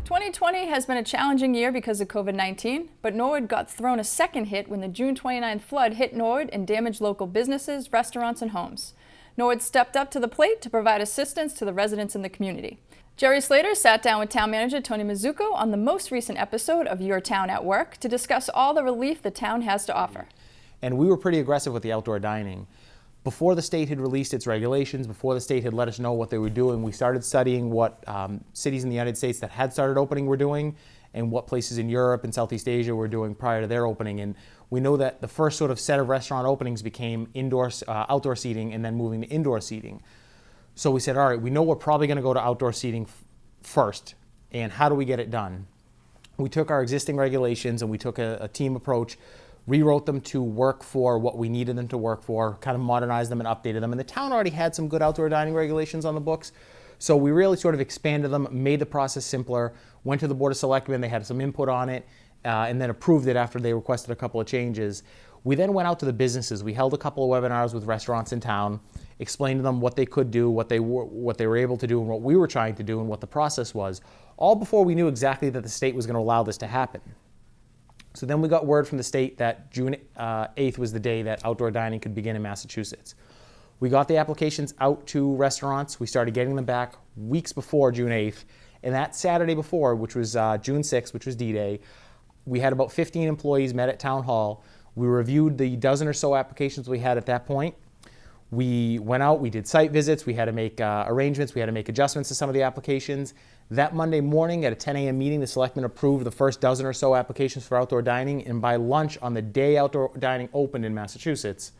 2020 has been a challenging year because of COVID-19, but Norwood got thrown a second hit when the June 29th flood hit Norwood and damaged local businesses, restaurants, and homes. Norwood stepped up to the plate to provide assistance to the residents in the community. Gerri Slater sat down with Town Manager Tony Mazzucco on the most recent episode of Your Town at Work to discuss all the relief the town has to offer. And we were pretty aggressive with the outdoor dining. Before the state had released its regulations, before the state had let us know what they were doing, we started studying what cities in the United States that had started opening were doing and what places in Europe and Southeast Asia were doing prior to their opening. And we know that the first sort of set of restaurant openings became outdoor seating and then moving to indoor seating. So we said, all right, we know we're probably going to go to outdoor seating first, and how do we get it done? We took our existing regulations and we took a team approach, rewrote them to work for what we needed them to work for, kind of modernized them and updated them. And the town already had some good outdoor dining regulations on the books, so we really sort of expanded them, made the process simpler, went to the Board of Selectmen, they had some input on it, and then approved it after they requested a couple of changes. We then went out to the businesses. We held a couple of webinars with restaurants in town, explained to them what they could do, what they were able to do, and what we were trying to do, and what the process was, all before we knew exactly that the state was going to allow this to happen. So then we got word from the state that June 8th was the day that outdoor dining could begin in Massachusetts. We got the applications out to restaurants. We started getting them back weeks before June 8th. And that Saturday before, which was June 6th, which was D-Day, we had about 15 employees met at Town Hall. We reviewed the dozen or so applications we had at that point. We went out, we did site visits, we had to make arrangements, we had to make adjustments to some of the applications. That Monday morning at a 10 a.m. meeting, the selectmen approved the first dozen or so applications for outdoor dining, and by lunch on the day outdoor dining opened in Massachusetts,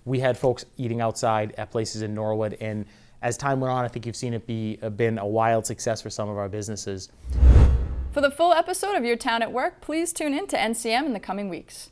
we had folks eating outside at places in Norwood, and as time went on, I think you've seen it been a wild success for some of our businesses. For the full episode of Your Town at Work, please tune in to NCM in the coming weeks.